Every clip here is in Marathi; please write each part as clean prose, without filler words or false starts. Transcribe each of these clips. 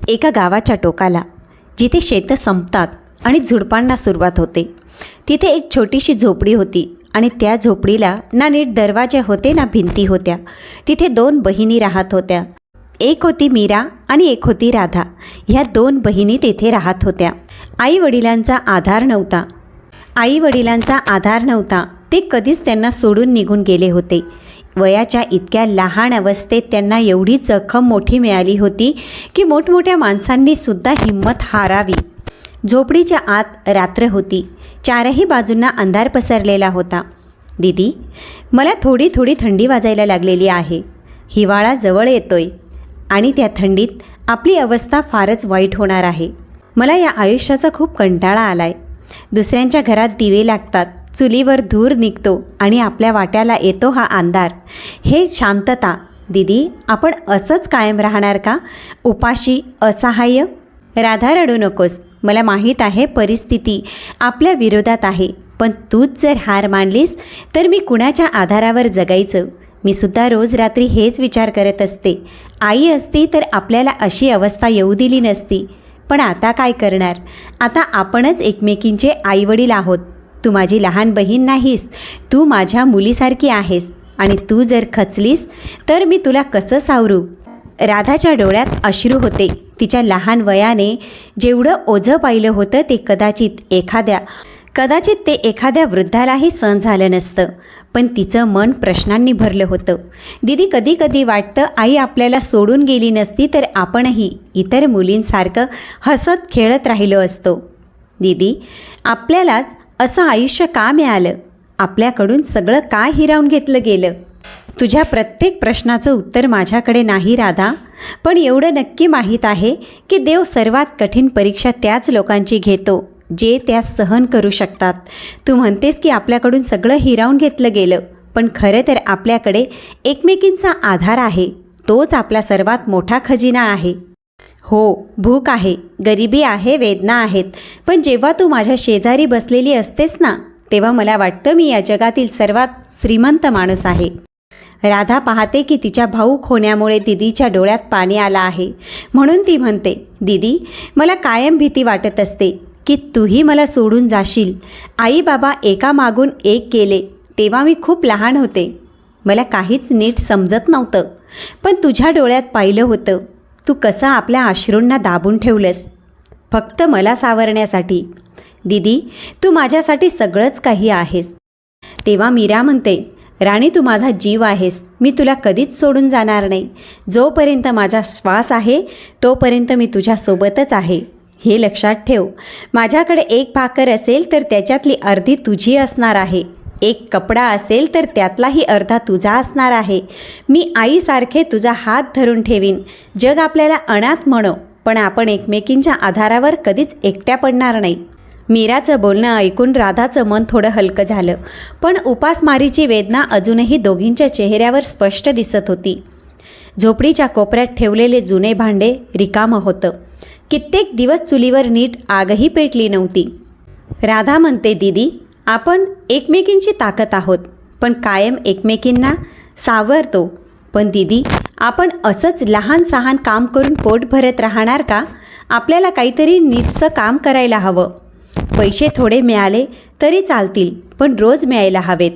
एका गावाच्या टोकाला, जिथे शेतं संपतात आणि झुडपांना सुरुवात होते, तिथे एक छोटीशी झोपडी होती आणि त्या झोपडीला ना नीट दरवाजे होते ना भिंती होत्या. तिथे 2 बहिणी राहत होत्या. एक होती मीरा आणि एक होती राधा. ह्या 2 बहिणी तेथे राहत होत्या. आई वडिलांचा आधार नव्हता. ते कधीच त्यांना सोडून निघून गेले होते. वयाच्या इतक्या लहान अवस्थेत त्यांना एवढी जखम मोठी मिळाली होती की मोठमोठ्या माणसांनी सुद्धा हिंमत हारावी. झोपडीच्या आत रात्र होती. 4ही बाजूंना अंधार पसरलेला होता. दीदी, मला थोडी थोडी थंडी वाजायला लागलेली आहे. हिवाळा जवळ येतोय आणि त्या थंडीत आपली अवस्था फारच वाईट होणार आहे. मला या आयुष्याचा खूप कंटाळा आलाय. दुसऱ्यांच्या घरात दिवे लागतात, चुलीवर धूर निघतो आणि आपल्या वाट्याला येतो हा अंधार. हे शांतता. दीदी, आपण असंच कायम राहणार का, उपाशी, असहाय्य? राधा, रडू नकोस. मला माहीत आहे परिस्थिती आपल्या विरोधात आहे, पण तूच जर हार मानलीस तर मी कुणाच्या आधारावर जगायचं? मी सुद्धा रोज रात्री हेच विचार करत असते. आई असती तर आपल्याला अशी अवस्था येऊ दिली नसती. पण आता काय करणार? आता आपणच एकमेकींचे आईवडील आहोत. तू माझी लहान बहीण नाहीस, तू माझ्या मुलीसारखी आहेस आणि तू जर खचलीस तर मी तुला कसं सावरू? राधाच्या डोळ्यात अश्रू होते. तिच्या लहान वयाने जेवढं ओझं पाहिलं होतं ते कदाचित ते एखाद्या वृद्धालाही सहन झालं नसतं. पण तिचं मन प्रश्नांनी भरलं होतं. दीदी, कधी कधी वाटतं आई आपल्याला सोडून गेली नसती तर आपणही इतर मुलींसारखं हसत खेळत राहिलो असतो. दीदी, आपल्यालाच असं आयुष्य का मिळालं? आपल्याकडून सगळं का हिरावून घेतलं गेलं? तुझ्या प्रत्येक प्रश्नाचं उत्तर माझ्याकडे नाही राधा, पण एवढं नक्की माहीत आहे की देव सर्वात कठीण परीक्षा त्याच लोकांची घेतो जे त्या सहन करू शकतात. तू म्हणतेस की आपल्याकडून सगळं हिरावून घेतलं गेलं, पण खरं तर आपल्याकडे एकमेकींचा आधार आहे. तोच आपला सर्वात मोठा खजिना आहे. हो, भूक आहे, गरिबी आहे, वेदना आहेत, पण जेव्हा तू माझ्या शेजारी बसलेली असतेस ना, तेव्हा मला वाटतं मी या जगातील सर्वात श्रीमंत माणूस आहे. राधा पाहते की तिच्या भाऊक होण्यामुळे दीदीच्या डोळ्यात पाणी आलं आहे. म्हणून ती म्हणते, दीदी, मला कायम भीती वाटत असते की तूही मला सोडून जाशील. आई बाबा एकामागून एक गेले तेव्हा मी खूप लहान होते. मला काहीच नीट समजत नव्हतं, पण तुझ्या डोळ्यात पाहिलं होतं. तू कसं आपल्या अश्रूंना दाबून ठेवलंस, फक्त मला सावरण्यासाठी. दीदी, तू माझ्यासाठी सगळंच काही आहेस. तेव्हा मीरा म्हणते, राणी, तू माझा जीव आहेस. मी तुला कधीच सोडून जाणार नाही. जोपर्यंत माझा श्वास आहे तोपर्यंत मी तुझ्यासोबतच आहे. हे लक्षात ठेव. माझ्याकडे एक भाकर असेल तर त्याच्यातली अर्धी तुझी असणार आहे. एक कपडा असेल तर त्यातलाही अर्धा तुझा असणार आहे. मी आईसारखे तुझा हात धरून ठेवीन. जग आपल्याला अनाथ म्हणो, पण आपण एकमेकींच्या आधारावर कधीच एकट्या पडणार नाही. मीराचं बोलणं ऐकून राधाचं मन थोडं हलकं झालं, पण उपासमारीची वेदना अजूनही दोघींच्या चेहऱ्यावर स्पष्ट दिसत होती. झोपडीच्या कोपऱ्यात ठेवलेले जुने भांडे रिकामं होतं. कित्येक दिवस चुलीवर नीट आगही पेटली नव्हती. राधा म्हणते, दीदी, आपण एकमेकींची ताकद आहोत, पण कायम एकमेकींना सावरतो. पण दीदी, आपण असंच लहान सहान काम करून पोट भरत राहणार का? आपल्याला काहीतरी नीटसं काम करायला हवं. पैसे थोडे मिळाले तरी चालतील, पण रोज मिळायला हवेत.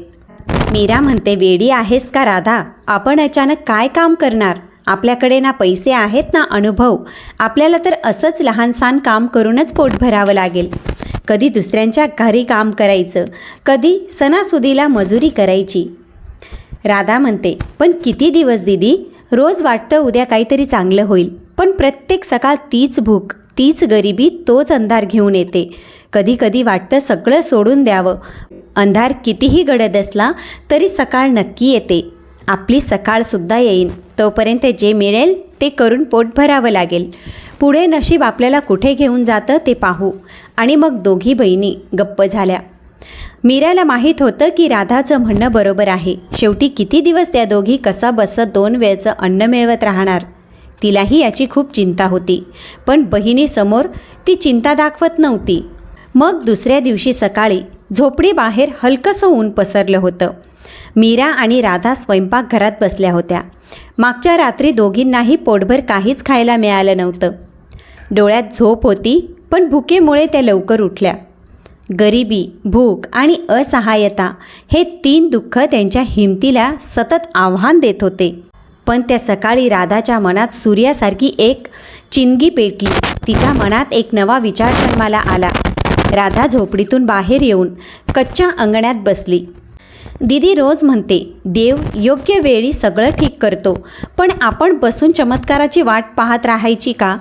मीरा म्हणते, वेडी आहेस का राधा? आपण अचानक काय काम करणार? आपल्याकडे ना पैसे आहेत ना अनुभव. आपल्याला तर असंच लहानसहान काम करूनच पोट भरावं लागेल. कधी दुसऱ्यांच्या घरी काम करायचं, कधी सणासुदीला मजुरी करायची. राधा म्हणते, पण किती दिवस दीदी? रोज वाटतं उद्या काहीतरी चांगलं होईल, पण प्रत्येक सकाळ तीच भूक, तीच गरिबी, तोच अंधार घेऊन येते. कधी कधी वाटतं सगळं सोडून द्यावं. अंधार कितीही गडद असला तरी सकाळ नक्की येते. आपली सकाळसुद्धा येईन. तोपर्यंत जे मिळेल ते करून पोट भरावं लागेल. पुढे नशीब आपल्याला कुठे घेऊन जातं ते पाहू. आणि मग दोघी बहिणी गप्प झाल्या. मीराला माहीत होतं की राधाचं म्हणणं बरोबर आहे. शेवटी किती दिवस त्या दोघी कसा बसत 2 वेळचं अन्न मिळवत राहणार? तिलाही याची खूप चिंता होती, पण बहिणीसमोर ती चिंता दाखवत नव्हती. मग दुसऱ्या दिवशी सकाळी झोपडीबाहेर हलकंसं ऊन पसरलं होतं. मीरा आणि राधा स्वयंपाकघरात बसल्या होत्या. मागच्या रात्री दोघींनाही पोटभर काहीच खायला मिळालं नव्हतं. डोळ्यात झोप होती, पण भुकेमुळे त्या लवकर उठल्या. गरिबी, भूक आणि असहाय्यता हे 3 दुःख त्यांच्या हिमतीला सतत आव्हान देत होते. पण त्या सकाळी राधाच्या मनात सूर्यासारखी एक चिंगी पेटली. तिच्या मनात एक नवा विचार जन्माला आला. राधा झोपडीतून बाहेर येऊन कच्च्या अंगणात बसली. दीदी रोज म्हणते, देव योग्य वेळी सगळं ठीक करतो, पण आपण बसून चमत्काराची वाट पाहत राहायची का?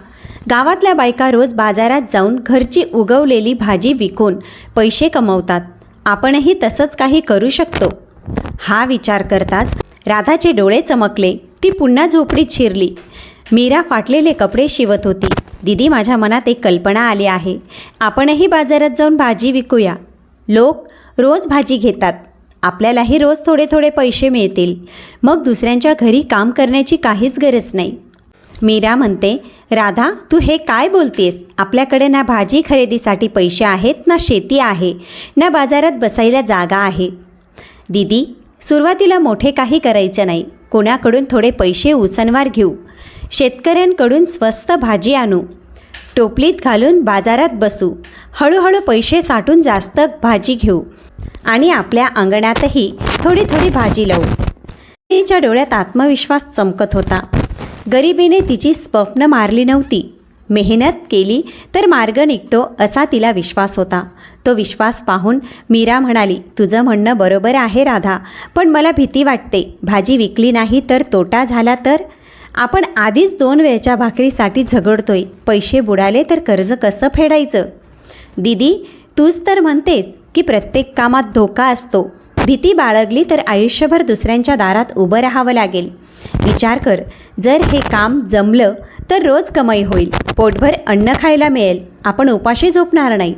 गावातल्या बायका रोज बाजारात जाऊन घरची उगवलेली भाजी विकून पैसे कमवतात. आपणही तसंच काही करू शकतो. हा विचार करताच राधाचे डोळे चमकले. ती पुन्हा झोपडीत शिरली. मीरा फाटलेले कपडे शिवत होती. दीदी, माझ्या मनात एक कल्पना आली आहे. आपणही बाजारात जाऊन भाजी विकूया. लोक रोज भाजी घेतात. आपल्यालाही रोज थोडे थोडे पैसे मिळतील. मग दुसऱ्यांच्या घरी काम करण्याची काहीच गरज नाही. मीरा म्हणते, राधा, तू हे काय बोलतेस? आपल्याकडे ना भाजी खरेदीसाठी पैसे आहेत, ना शेती आहे, ना बाजारात बसायला जागा आहे. दीदी, सुरुवातीला मोठे काही करायचं नाही. कोणाकडून थोडे पैसे उसनवार घेऊ. शेतकऱ्यांकडून स्वस्त भाजी आणू. टोपलीत घालून बाजारात बसू. हळूहळू पैसे साठून जास्त भाजी घेऊ आणि आपल्या अंगणातही थोडी थोडी भाजी लावू. तिच्या डोळ्यात आत्मविश्वास चमकत होता. गरिबीने तिची स्वप्न मारली नव्हती. मेहनत केली तर मार्ग निघतो असा तिला विश्वास होता. तो विश्वास पाहून मीरा म्हणाली, तुझं म्हणणं बरोबर आहे राधा, पण मला भीती वाटते. भाजी विकली नाही तर तोटा झाला तर? आपण आधीच 2 वेळच्या भाकरीसाठी झगडतोय. पैसे बुडाले तर कर्ज कसं फेडायचं? दीदी, तूच तर म्हणतेस की प्रत्येक कामात धोका असतो. भीती बाळगली तर आयुष्यभर दुसऱ्यांच्या दारात उभं राहावं लागेल. विचार कर, जर हे काम जमलं तर रोज कमाई होईल. पोटभर अन्न खायला मिळेल. आपण उपाशी झोपणार नाही.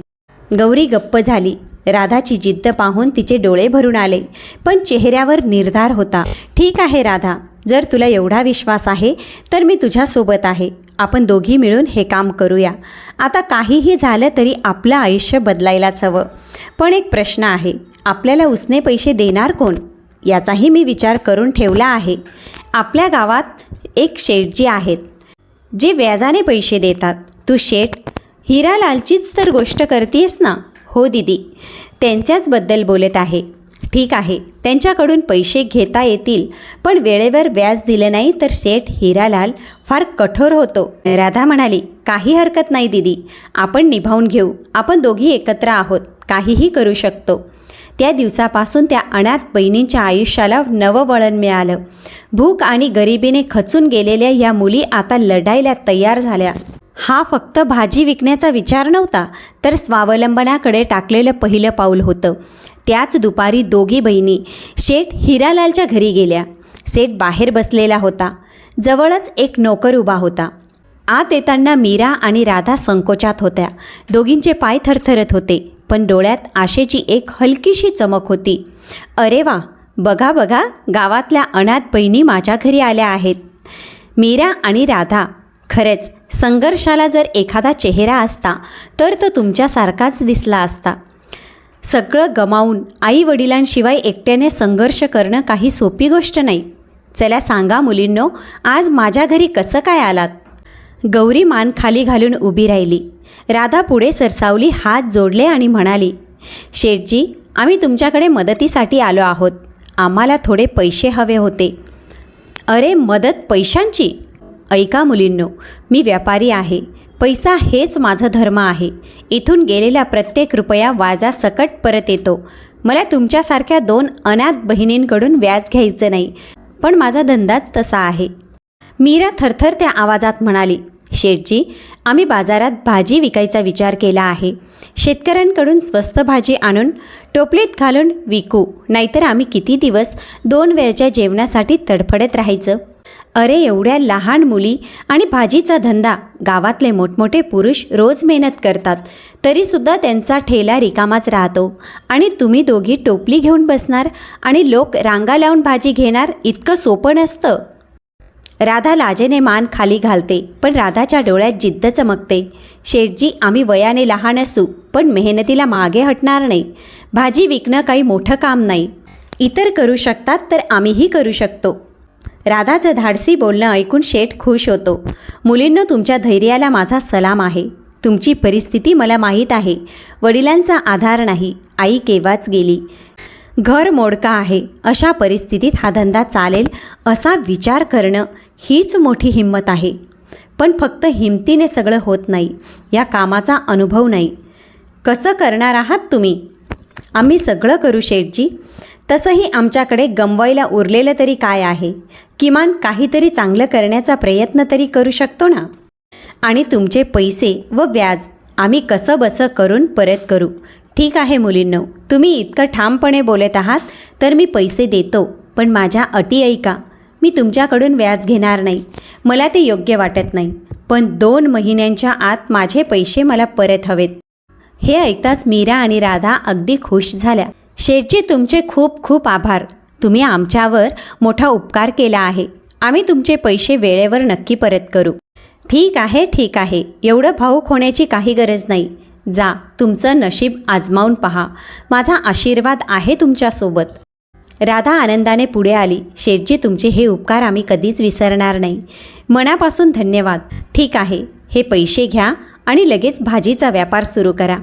गौरी गप्प झाली. राधाची जिद्द पाहून तिचे डोळे भरून आले, पण चेहऱ्यावर निर्धार होता. ठीक आहे राधा, जर तुला एवढा विश्वास आहे तर मी तुझ्यासोबत आहे. आपण दोघी मिळून हे काम करूया. आता काहीही झालं तरी आपलं आयुष्य बदलायलाच हवं. पण एक प्रश्न आहे, आपल्याला उसने पैसे देणार कोण? याचाही मी विचार करून ठेवला आहे. आपल्या गावात एक शेठजी आहेत जे व्याजाने पैसे देतात. तू शेठ हिरालालचीच तर गोष्ट करतेस ना? हो दीदी, त्यांच्याचबद्दल बोलत आहे. ठीक आहे, त्यांच्याकडून पैसे घेता येतील, पण वेळेवर व्याज दिलं नाही तर शेठ हिरालाल फार कठोर होतो. राधा म्हणाली, काही हरकत नाही दीदी, आपण निभावून घेऊ. आपण दोघी एकत्र आहोत, काहीही करू शकतो. त्या दिवसापासून त्या अनाथ बहिणींच्या आयुष्याला नवं वळण मिळालं. भूक आणि गरिबीने खचून गेलेल्या या मुली आता लढायला तयार झाल्या. हा फक्त भाजी विकण्याचा विचार नव्हता, तर स्वावलंबनाकडे टाकलेलं पहिलं पाऊल होतं. त्याच दुपारी दोघी बहिणी शेठ हिरालालच्या घरी गेल्या. शेठ बाहेर बसलेला होता. जवळच एक नोकर उभा होता. आत येताना मीरा आणि राधा संकोचात होत्या. दोघींचे पाय थरथरत होते, पण डोळ्यात आशेची एक हलकीशी चमक होती. अरे वा, बघा बघा, गावातल्या अनाथ बहिणी माझ्या घरी आल्या आहेत. मीरा आणि राधा, खरंच संघर्षाला जर एखादा चेहरा असता तर तो तुमच्यासारखाच दिसला असता. सगळं गमावून आई वडिलांशिवाय एकट्याने संघर्ष करणं काही सोपी गोष्ट नाही. चला सांगा मुलींनो, आज माझ्या घरी कसं काय आलात? गौरी मान खाली घालून उभी राहिली. राधा पुढे सरसावली, हात जोडले आणि म्हणाली, शेठजी, आम्ही तुमच्याकडे मदतीसाठी आलो आहोत. आम्हाला थोडे पैसे हवे होते. अरे, मदत पैशांची? ऐका मुलींनो, मी व्यापारी आहे. पैसा हेच माझं धर्म आहे. इथून गेलेला प्रत्येक रुपया वाजासकट परत येतो. मला तुमच्यासारख्या 2 अनाथ बहिणींकडून व्याज घ्यायचं नाही, पण माझा धंदाच तसा आहे. मीरा थरथरत्या आवाजात म्हणाली, शेठजी, आम्ही बाजारात भाजी विकायचा विचार केला आहे. शेतकऱ्यांकडून स्वस्त भाजी आणून टोपलीत घालून विकू, नाहीतर आम्ही किती दिवस 2 वेळच्या जेवणासाठी तडफडत राहायचं. अरे, एवढ्या लहान मुली आणि भाजीचा धंदा, गावातले मोठमोठे पुरुष रोज मेहनत करतात, तरीसुद्धा त्यांचा ठेला रिकामाच राहतो. आणि तुम्ही दोघी टोपली घेऊन बसणार आणि लोक रांगा लावून भाजी घेणार, इतकं सोपं नसतं. राधा लाजेने मान खाली घालते, पण राधाच्या डोळ्यात जिद्द चमकते. शेठजी, आम्ही वयाने लहान असू, पण मेहनतीला मागे हटणार नाही. भाजी विकणं काही मोठं काम नाही. इतर करू शकतात तर आम्हीही करू शकतो. राधाचं धाडसी बोलणं ऐकून शेठ खुश होतो. मुलींनो, तुमच्या धैर्याला माझा सलाम आहे. तुमची परिस्थिती मला माहीत आहे. वडिलांचा आधार नाही, आई केव्हाच गेली, घर मोडका आहे. अशा परिस्थितीत हा धंदा चालेल असा विचार करणं हीच मोठी हिंमत आहे. पण फक्त हिमतीने सगळं होत नाही, या कामाचा अनुभव नाही. कसं करणार आहात तुम्ही? आम्ही सगळं करू शेठजी. तसंही आमच्याकडे गमवायला उरलेलं तरी काय आहे? किमान काहीतरी चांगलं करण्याचा प्रयत्न तरी करू शकतो ना. आणि तुमचे पैसे व व्याज आम्ही कसं बसं करून परत करू. ठीक आहे मुलींनो, तुम्ही इतकं ठामपणे बोलत आहात तर मी पैसे देतो, पण माझ्या अटी ऐका. मी तुमच्याकडून व्याज घेणार नाही, मला ते योग्य वाटत नाही. पण 2 महिन्यांच्या आत माझे पैसे मला परत हवेत. हे ऐकताच मीरा आणि राधा अगदी खुश झाल्या. शेठजी, तुमचे खूप खूप आभार. तुम्ही आमच्यावर मोठा उपकार केला आहे. आम्ही तुमचे पैसे वेळेवर नक्की परत करू. ठीक आहे, ठीक आहे. एवढं भावूक होण्याची काही गरज नाही. जा, तुमचं नशीब आजमावून पहा. माझा आशीर्वाद आहे तुमच्यासोबत. राधा आनंदाने पुढे आली. शेठजी, तुमचे हे उपकार आम्ही कधीच विसरणार नाही. मनापासून धन्यवाद. ठीक आहे, हे पैसे घ्या आणि लगेच भाजीचा व्यापार सुरू करा.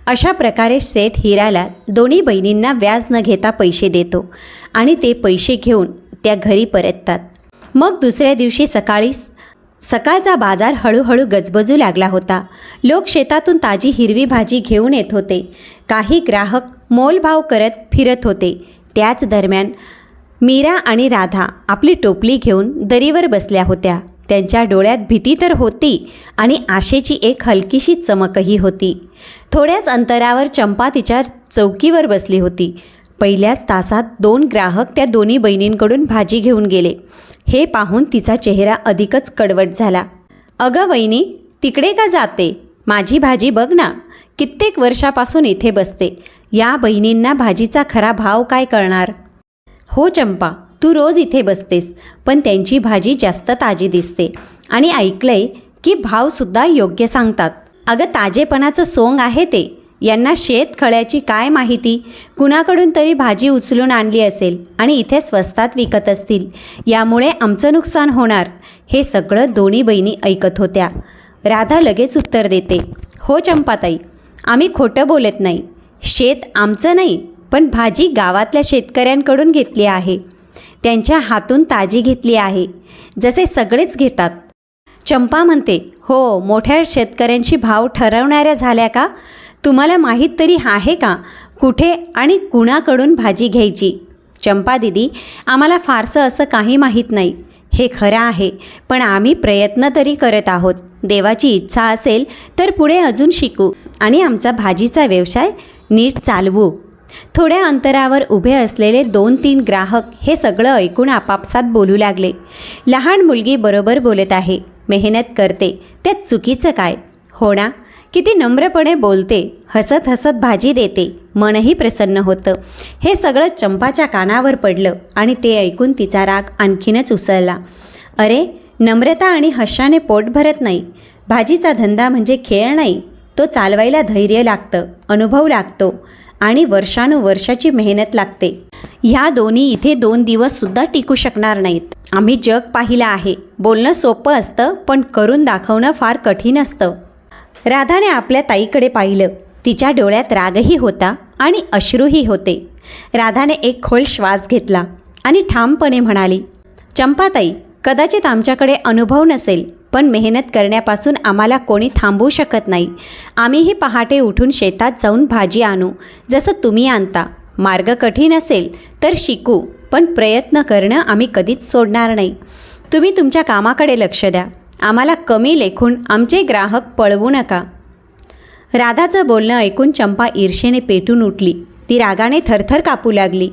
अशा प्रकारे शेठ हिराला दोन्ही बहिणींना व्याज न घेता पैसे देतो आणि ते पैसे घेऊन त्या घरी परततात. मग दुसऱ्या दिवशी सकाळचा बाजार हळूहळू गजबजू लागला होता. लोक शेतातून ताजी हिरवी भाजी घेऊन येत होते. काही ग्राहक मोलभाव करत फिरत होते. त्याच दरम्यान मीरा आणि राधा आपली टोपली घेऊन दरीवर बसल्या होत्या. त्यांच्या डोळ्यात भीती तर होती आणि आशेची एक हलकीशी चमकही होती. थोड्याच अंतरावर चंपा तिच्या चौकीवर बसली होती. पहिल्याच तासात 2 ग्राहक त्या दोन्ही बहिणींकडून भाजी घेऊन गेले. हे पाहून तिचा चेहरा अधिकच कडवट झाला. अगं वहिनी, तिकडे का जाते? माझी भाजी बघ ना. कित्येक वर्षापासून इथे बसते. या बहिणींना भाजीचा खरा भाव काय कळणार? हो चंपा, तू रोज इथे बसतेस, पण त्यांची भाजी जास्त ताजी दिसते आणि ऐकलंय की भावसुद्धा योग्य सांगतात. अगं, ताजेपणाचं सोंग आहे ते. यांना शेतखळ्याची काय माहिती? कुणाकडून तरी भाजी उचलून आणली असेल आणि इथे स्वस्तात विकत असतील. यामुळे आमचं नुकसान होणार. हे सगळं दोन्ही बहिणी ऐकत होत्या. राधा लगेच उत्तर देते, हो चंपाताई, आम्ही खोटं बोलत नाही. शेत आमचं नाही, पण भाजी गावातल्या शेतकऱ्यांकडून घेतली आहे. त्यांच्या हातून ताजी घेतली आहे, जसे सगळेच घेतात. चंपा म्हणते, हो, मोठ्या शेतकऱ्यांशी भाव ठरवणाऱ्या झाल्या का? तुम्हाला माहीत तरी आहे का कुठे आणि कुणाकडून भाजी घ्यायची? चंपा दिदी, आम्हाला फारसं असं काही माहीत नाही. हे खरं आहे, पण आम्ही प्रयत्न तरी करत आहोत. देवाची इच्छा असेल तर पुढे अजून शिकू आणि आमचा भाजीचा व्यवसाय नीट चालवू. थोड्या अंतरावर उभे असलेले 2-3 ग्राहक हे सगळं ऐकून आपापसात बोलू लागले. लहान मुलगी बरोबर बोलत आहे, मेहनत करते, त्यात चुकीचं काय? हो ना, किती नम्रपणे बोलते, हसत हसत भाजी देते, मनही प्रसन्न होतं. हे सगळं चंपाच्या कानावर पडलं आणि ते ऐकून तिचा राग आणखीनच उसळला. अरे, नम्रता आणि हर्षाने पोट भरत नाही. भाजीचा धंदा म्हणजे खेळ नाही. तो चालवायला धैर्य लागतं, अनुभव लागतो आणि वर्षानुवर्षाची मेहनत लागते. ह्या दोन्ही इथे 2 दिवससुद्धा टिकू शकणार नाहीत. आम्ही जग पाहिलं आहे. बोलणं सोपं असतं, पण करून दाखवणं फार कठीण असतं. राधाने आपल्या ताईकडे पाहिलं. तिच्या डोळ्यात रागही होता आणि अश्रूही होते. राधाने एक खोल श्वास घेतला आणि ठामपणे म्हणाली, चंपाताई, कदाचित आमच्याकडे अनुभव नसेल, पण मेहनत करण्यापासून आम्हाला कोणी थांबवू शकत नाही. आम्हीही पहाटे उठून शेतात जाऊन भाजी आणू, जसं तुम्ही आणता. मार्ग कठीण असेल तर शिकू, पण प्रयत्न करणं आम्ही कधीच सोडणार नाही. तुम्ही तुमच्या कामाकडे लक्ष द्या. आम्हाला कमी लेखून आमचे ग्राहक पळवू नका. राधाचं बोलणं ऐकून चंपा ईर्षेने पेटून उठली. ती रागाने थरथर कापू लागली.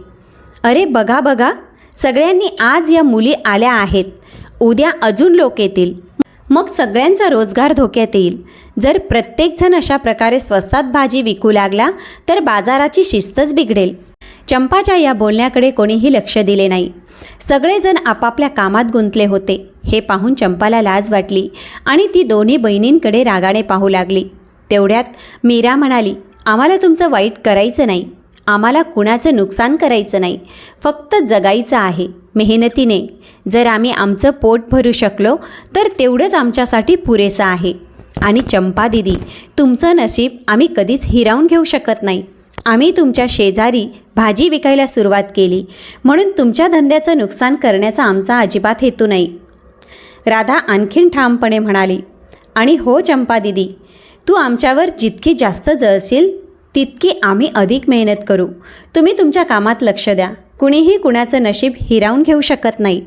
अरे बघा बघा, सगळ्यांनी आज या मुली आल्या आहेत, उद्या अजून लोक येतील, मग सगळ्यांचा रोजगार धोक्यात येईल. जर प्रत्येकजण अशा प्रकारे स्वस्तात भाजी विकू लागला तर बाजाराची शिस्तच बिघडेल. चंपाच्या या बोलण्याकडे कोणीही लक्ष दिले नाही. सगळेजण आपापल्या कामात गुंतले होते. हे पाहून चंपाला लाज वाटली आणि ती दोन्ही बहिणींकडे रागाने पाहू लागली. तेवढ्यात मीरा म्हणाली, आम्हाला तुमचं वाईट करायचं नाही. आम्हाला कुणाचं नुकसान करायचं नाही. फक्त जगायचं आहे. मेहनतीने जर आम्ही आमचं पोट भरू शकलो तर तेवढंच आमच्यासाठी पुरेसं आहे. आणि चंपा दिदी, तुमचं नशीब आम्ही कधीच हिरावून घेऊ शकत नाही. आम्ही तुमच्या शेजारी भाजी विकायला सुरुवात केली म्हणून तुमच्या धंद्याचं नुकसान करण्याचा आमचा अजिबात हेतू नाही. राधा आणखीन ठामपणे म्हणाली. आणि हो चंपा दिदी, तू आमच्यावर जितकी जास्त जळशील तितकी आम्ही अधिक मेहनत करू. तुम्ही तुमच्या कामात लक्ष द्या. कुणीही कुणाचं नशीब हिरावून घेऊ शकत नाही.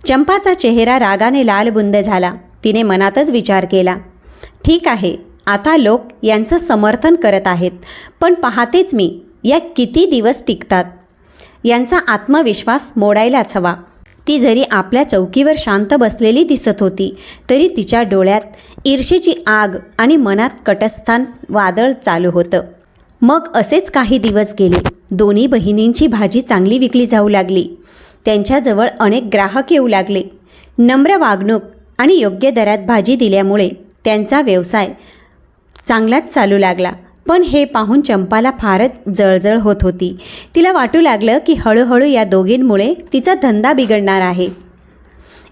चंपाचा चेहरा रागाने लालबुंद झाला. तिने मनातच विचार केला, ठीक आहे, आता लोक यांचं समर्थन करत आहेत, पण पाहतेच मी या किती दिवस टिकतात. यांचा आत्मविश्वास मोडायलाच हवा. ती जरी आपल्या चौकीवर शांत बसलेली दिसत होती तरी तिच्या डोळ्यात ईर्षेची आग आणि मनात कटस्थान वादळ चालू होतं. मग असेच काही दिवस गेले. दोन्ही बहिणींची भाजी चांगली विकली जाऊ लागली. त्यांच्याजवळ अनेक ग्राहक येऊ लागले. नम्र वागणूक आणि योग्य दरात भाजी दिल्यामुळे त्यांचा व्यवसाय चांगलाच चालू लागला. पण हे पाहून चंपाला फारच जळजळ होत होती. तिला वाटू लागलं की हळूहळू या दोघींमुळे तिचा धंदा बिघडणार आहे.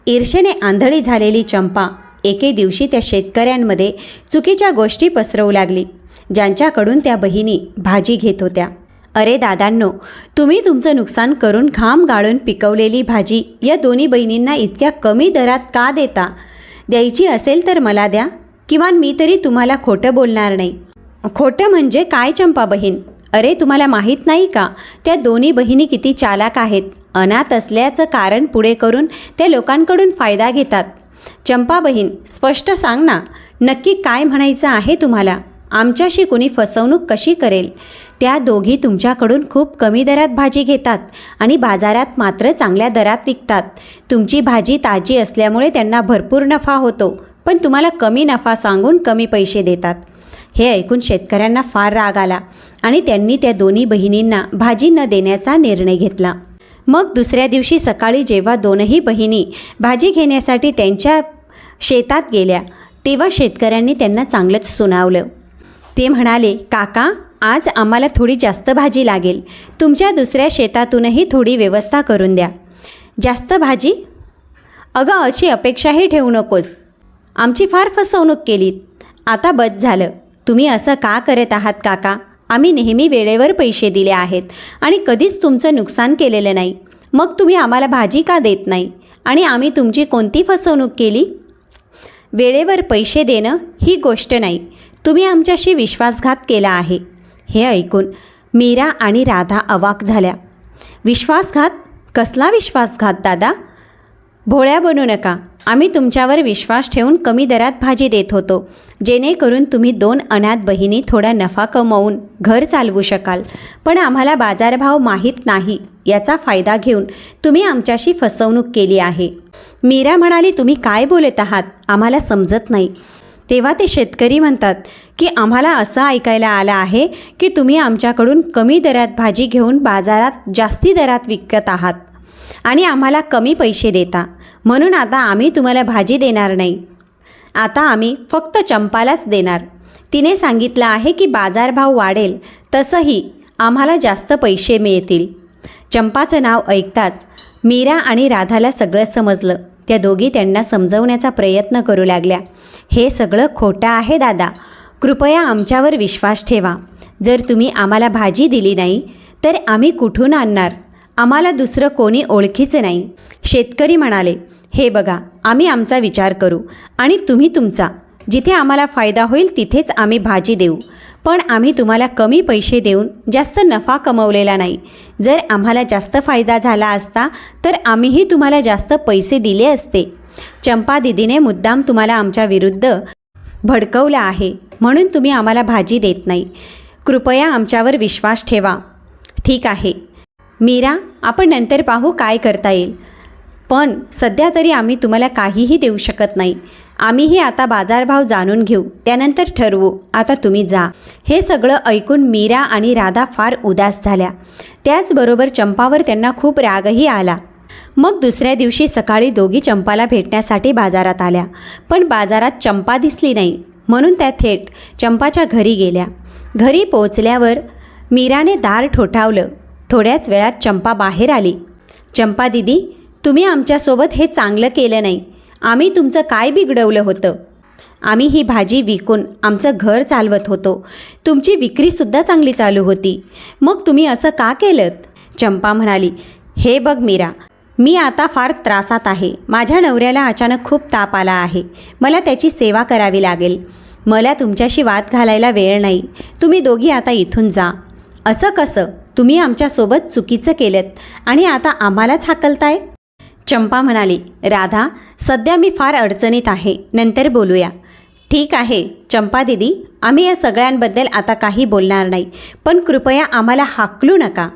ईर्षेने आंधळी झालेली चंपा एके दिवशी त्या शेतकऱ्यांमध्ये चुकीच्या गोष्टी पसरवू लागली ज्यांच्याकडून त्या बहिणी भाजी घेत होत्या. अरे दादांनो, तुम्ही तुमचं नुकसान करून घाम गाळून पिकवलेली भाजी या दोन्ही बहिणींना इतक्या कमी दरात का देता? द्यायची असेल तर मला द्या, किमान मी तरी तुम्हाला खोटं बोलणार नाही. खोटं म्हणजे काय चंपा बहीण? अरे तुम्हाला माहीत नाही का, त्या दोन्ही बहिणी किती चालाक आहेत. अनाथ असल्याचं कारण पुढे करून त्या लोकांकडून फायदा घेतात. चंपा बहीण, स्पष्ट सांग ना, नक्की काय म्हणायचं आहे तुम्हाला? आमच्याशी कुणी फसवणूक कशी करेल? त्या दोघी तुमच्याकडून खूप कमी दरात भाजी घेतात आणि बाजारात मात्र चांगल्या दरात विकतात. तुमची भाजी ताजी असल्यामुळे त्यांना भरपूर नफा होतो, पण तुम्हाला कमी नफा सांगून कमी पैसे देतात. हे ऐकून शेतकऱ्यांना फार राग आला आणि त्यांनी त्या दोन्ही बहिणींना भाजी न देण्याचा निर्णय घेतला. मग दुसऱ्या दिवशी सकाळी जेव्हा दोनही बहिणी भाजी घेण्यासाठी त्यांच्या शेतात गेल्या तेव्हा शेतकऱ्यांनी त्यांना चांगलंच सुनावलं. ते म्हणाले, काका, आज आम्हाला थोडी जास्त भाजी लागेल. तुमच्या दुसऱ्या शेतातूनही थोडी व्यवस्था करून द्या. जास्त भाजी? अगं, अशी अपेक्षाही ठेवू नकोस. आमची फार फसवणूक केलीत. आता बस झालं. तुम्ही असं का करत आहात काका? आम्ही नेहमी वेळेवर पैसे दिले आहेत आणि कधीच तुमचं नुकसान केलेलं नाही. मग तुम्ही आम्हाला भाजी का देत नाही? आणि आम्ही तुमची कोणती फसवणूक केली? वेळेवर पैसे देणं ही गोष्ट नाही, तुम्ही आमच्याशी विश्वासघात केला आहे. हे ऐकून मीरा आणि राधा अवाक झाल्या. विश्वासघात? कसला विश्वासघात दादा? भोळ्या बनू नका. आम्ही तुमच्यावर विश्वास ठेवून कमी दरात भाजी देत होतो, जेणेकरून तुम्ही दोन अनाथ बहिणी थोडा नफा कमवून घर चालवू शकाल. पण आम्हाला बाजारभाव माहीत नाही याचा फायदा घेऊन तुम्ही आमच्याशी फसवणूक केली आहे. मीरा म्हणाली, तुम्ही काय बोलत आहात? आम्हाला समजत नाही. तेव्हा ते शेतकरी म्हणतात की आम्हाला असं ऐकायला आलं आहे की तुम्ही आमच्याकडून कमी दरात भाजी घेऊन बाजारात जास्ती दरात विकत आहात आणि आम्हाला कमी पैसे देता, म्हणून आता आम्ही तुम्हाला भाजी देणार नाही. आता आम्ही फक्त चंपालाच देणार. तिने सांगितलं आहे की बाजारभाव वाढेल तसंही आम्हाला जास्त पैसे मिळतील. चंपाचं नाव ऐकताच मीरा आणि राधाला सगळं समजलं. त्या दोघी त्यांना समजवण्याचा प्रयत्न करू लागल्या. हे सगळं खोटं आहे दादा. कृपया आमच्यावर विश्वास ठेवा. जर तुम्ही आम्हाला भाजी दिली नाही तर आम्ही कुठून आणणार? आम्हाला दुसरं कोणी ओळखीचं नाही. शेतकरी म्हणाले, हे बघा, आम्ही आमचा विचार करू आणि तुम्ही तुमचा. जिथे आम्हाला फायदा होईल तिथेच आम्ही भाजी देऊ. पण आम्ही तुम्हाला कमी पैसे देऊन जास्त नफा कमवलेला नाही. जर आम्हाला जास्त फायदा झाला असता तर आम्हीही तुम्हाला जास्त पैसे दिले असते. चंपा दिदीने मुद्दाम तुम्हाला आमच्या विरुद्ध भडकवलं आहे, म्हणून तुम्ही आम्हाला भाजी देत नाही. कृपया आमच्यावर विश्वास ठेवा. ठीक आहे मीरा, आपण नंतर पाहू काय करता येईल, पण सध्या तरी आम्ही तुम्हाला काहीही देऊ शकत नाही. आम्हीही आता बाजारभाव जाणून घेऊ, त्यानंतर ठरवू. आता तुम्ही जा. हे सगळं ऐकून मीरा आणि राधा फार उदास झाल्या. त्याचबरोबर चंपावर त्यांना खूप रागही आला. मग दुसऱ्या दिवशी सकाळी दोघी चंपाला भेटण्यासाठी बाजारात आल्या, पण बाजारात चंपा दिसली नाही, म्हणून त्या थेट चंपाच्या घरी गेल्या. घरी पोचल्यावर मीराने दार ठोठावलं. थोड्याच वेळात चंपा बाहेर आली. चंपा दिदी, तुम्ही आमच्यासोबत हे चांगलं केलं नाही. आम्ही तुमचं काय बिघडवलं होतं? आम्ही ही भाजी विकून आमचं घर चालवत होतो. तुमची विक्रीसुद्धा चांगली चालू होती. मग तुम्ही असं का केलं? चंपा म्हणाली, हे बघ मीरा, मी आता फार त्रासात आहे. माझ्या नवऱ्याला अचानक खूप ताप आला आहे. मला त्याची सेवा करावी लागेल. मला तुमच्याशी वाद घालायला वेळ नाही. तुम्ही दोघी आता इथून जा. असं कसं? तुम्ही आमच्यासोबत चुकीचं केलं आणि आता आम्हालाच हाकलताय? चंपा म्हणाली, राधा, सध्या मी फार अडचणीत आहे. नंतर बोलूया. ठीक आहे चंपा दीदी, आम्ही या सगळ्यांबद्दल आता काही बोलणार नाही. पण कृपया आम्हाला हाकलू नका.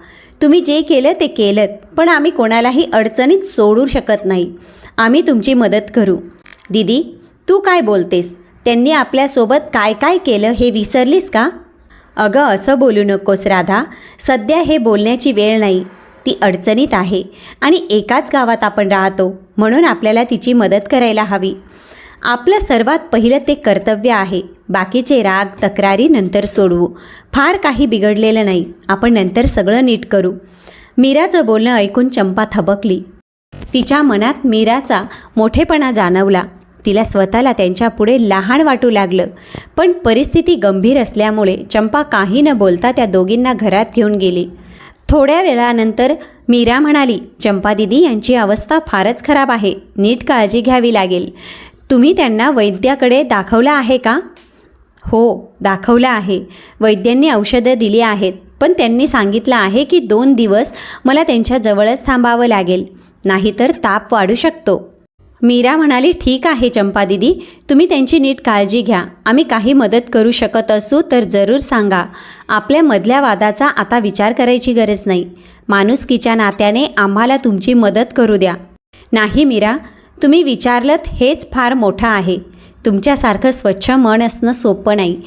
तुम्ही जे केलं ते केलं, पण आम्ही कोणालाही अडचणीत सोडू शकत नाही. आम्ही तुमची मदत करू. दीदी, तू काय बोलतेस? त्यांनी आपल्यासोबत काय काय केलं हे विसरलीस का? अगं असं बोलू नकोस राधा. सध्या हे बोलण्याची वेळ नाही. ती अडचणीत आहे आणि एकाच गावात आपण राहतो, म्हणून आपल्याला तिची मदत करायला हवी. आपलं सर्वात पहिलं ते कर्तव्य आहे. बाकीचे राग तक्रारी नंतर सोडवू. फार काही बिघडलेलं नाही. आपण नंतर सगळं नीट करू. मीराचं बोलणं ऐकून चंपा थबकली. तिच्या मनात मीराचा मोठेपणा जाणवला. तिला स्वतःला त्यांच्यापुढे लहान वाटू लागलं. पण परिस्थिती गंभीर असल्यामुळे चंपा काही न बोलता त्या दोघींना घरात घेऊन गेली. थोड्या वेळानंतर मीरा म्हणाली, चंपा दीदी यांची अवस्था फारच खराब आहे. नीट काळजी घ्यावी लागेल. तुम्ही त्यांना वैद्याकडे दाखवलं आहे का? हो, दाखवलं आहे. वैद्यांनी औषधं दिली आहेत, पण त्यांनी सांगितलं आहे की 2 दिवस मला त्यांच्याजवळच थांबावं लागेल, नाहीतर ताप वाढू शकतो. मीरा म्हणाली, ठीक आहे चंपा दीदी, तुम्ही त्यांची नीट काळजी घ्या. आम्ही काही मदत करू शकत असू तर जरूर सांगा. आपल्यामधल्या वादाचा आता विचार करायची गरज नाही. माणुसकीच्या नात्याने आम्हाला तुमची मदत करू द्या. नाही मीरा, तुम्ही विचारलंत हेच फार मोठं आहे. तुमच्यासारखं स्वच्छ मन असणं सोपं नाही.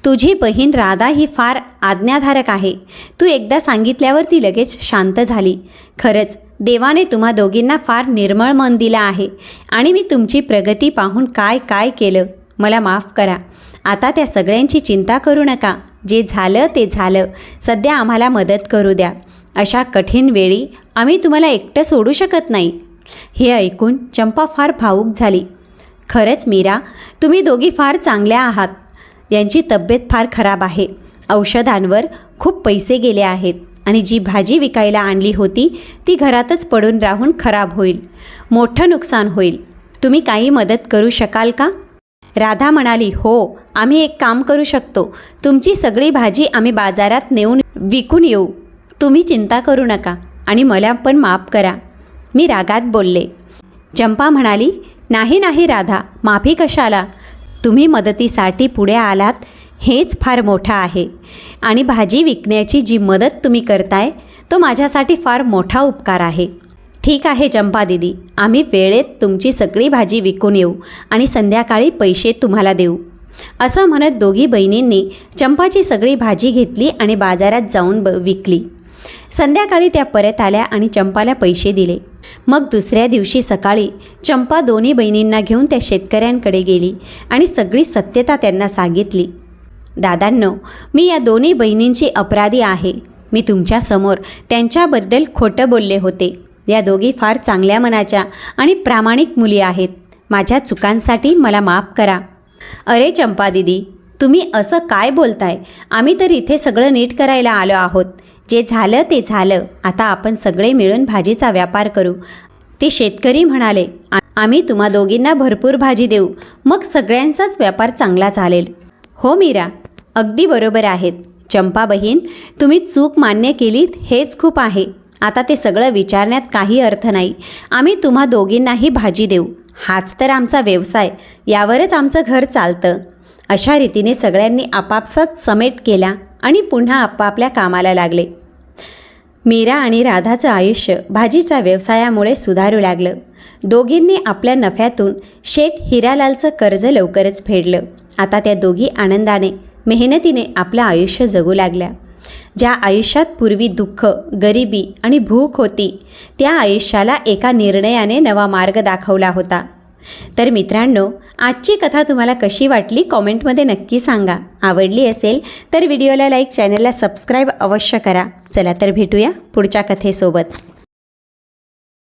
तुझी बहीण राधा ही फार आज्ञाधारक आहे. तू एकदा सांगितल्यावर ती लगेच शांत झाली. खरंच देवाने तुम्हा दोघींना फार निर्मळ मन दिलं आहे आणि मी तुमची प्रगती पाहून काय काय केलं. मला माफ करा. आता त्या सगळ्यांची चिंता करू नका. जे झालं ते झालं. सध्या आम्हाला मदत करू द्या. अशा कठीण वेळी आम्ही तुम्हाला एकटं सोडू शकत नाही. हे ऐकून चंपा फार भावूक झाली. खरंच मीरा, तुम्ही दोघी फार चांगल्या आहात. यांची तब्येत फार खराब आहे. औषधांवर खूप पैसे गेले आहेत आणि जी भाजी विकायला आणली होती ती घरातच पडून राहून खराब होईल. मोठं नुकसान होईल. तुम्ही काही मदत करू शकाल का? राधा म्हणाली, हो, आम्ही एक काम करू शकतो. तुमची सगळी भाजी आम्ही बाजारात नेऊन विकून येऊ. तुम्ही चिंता करू नका आणि मला पण माफ करा. मी रागात बोलले. चंपा म्हणाली, नाही नाही राधा, माफी कशाला? तुम्ही मदतीसाठी पुढे आलात हेच फार मोठं आहे आणि भाजी विकण्याची जी मदत तुम्ही करताय तो माझ्यासाठी फार मोठा उपकार आहे. ठीक आहे चंपा दीदी, आम्ही वेळेत तुमची सगळी भाजी विकून येऊ आणि संध्याकाळी पैसे तुम्हाला देऊ. असं म्हणत दोघी बहिणींनी चंपाची सगळी भाजी घेतली आणि बाजारात जाऊन विकली. संध्याकाळी त्या परत आल्या आणि चंपाला पैसे दिले. मग दुसऱ्या दिवशी सकाळी चंपा दोन्ही बहिणींना घेऊन त्या शेतकऱ्यांकडे गेली आणि सगळी सत्यता त्यांना सांगितली. दादांनो, मी या दोन्ही बहिणींची अपराधी आहे. मी तुमच्यासमोर त्यांच्याबद्दल खोटं बोलले होते. या दोघी फार चांगल्या मनाच्या आणि प्रामाणिक मुली आहेत. माझ्या चुकांसाठी मला माफ करा. अरे चंपा दीदी, तुम्ही असं काय बोलताय? आम्ही तर इथे सगळं नीट करायला आलो आहोत. जे झालं ते झालं. आता आपण सगळे मिळून भाजीचा व्यापार करू. ते शेतकरी म्हणाले, आम्ही तुम्हा दोघींना भरपूर भाजी देऊ. मग सगळ्यांचाच व्यापार चांगला चालेल. हो मीरा, अगदी बरोबर आहेत. चंपा बहीण, तुम्ही चूक मान्य केलीत हेच खूप आहे. आता ते सगळं विचारण्यात काही अर्थ नाही. आम्ही तुम्हा दोघींनाही भाजी देऊ. हाच तर आमचा व्यवसाय. यावरच आमचं घर चालतं. अशा रीतीने सगळ्यांनी आपापसात समेट केला आणि पुन्हा आपापल्या कामाला लागले. मीरा आणि राधाचं आयुष्य भाजीच्या व्यवसायामुळे सुधारू लागलं. दोघींनी आपल्या नफ्यातून शेठ हिरालालचं कर्ज लवकरच फेडलं. आता त्या दोघी आनंदाने मेहनतीने आपलं आयुष्य जगू लागल्या. ज्या आयुष्यात पूर्वी दुःख, गरिबी आणि भूक होती, त्या आयुष्याला एका निर्णयाने नवा मार्ग दाखवला होता. तर मित्रांनो, आजची कथा तुम्हाला कशी वाटली कॉमेंटमध्ये नक्की सांगा. आवडली असेल तर व्हिडिओला लाईक, चॅनलला सबस्क्राईब अवश्य करा. चला तर भेटूया पुढच्या कथेसोबत.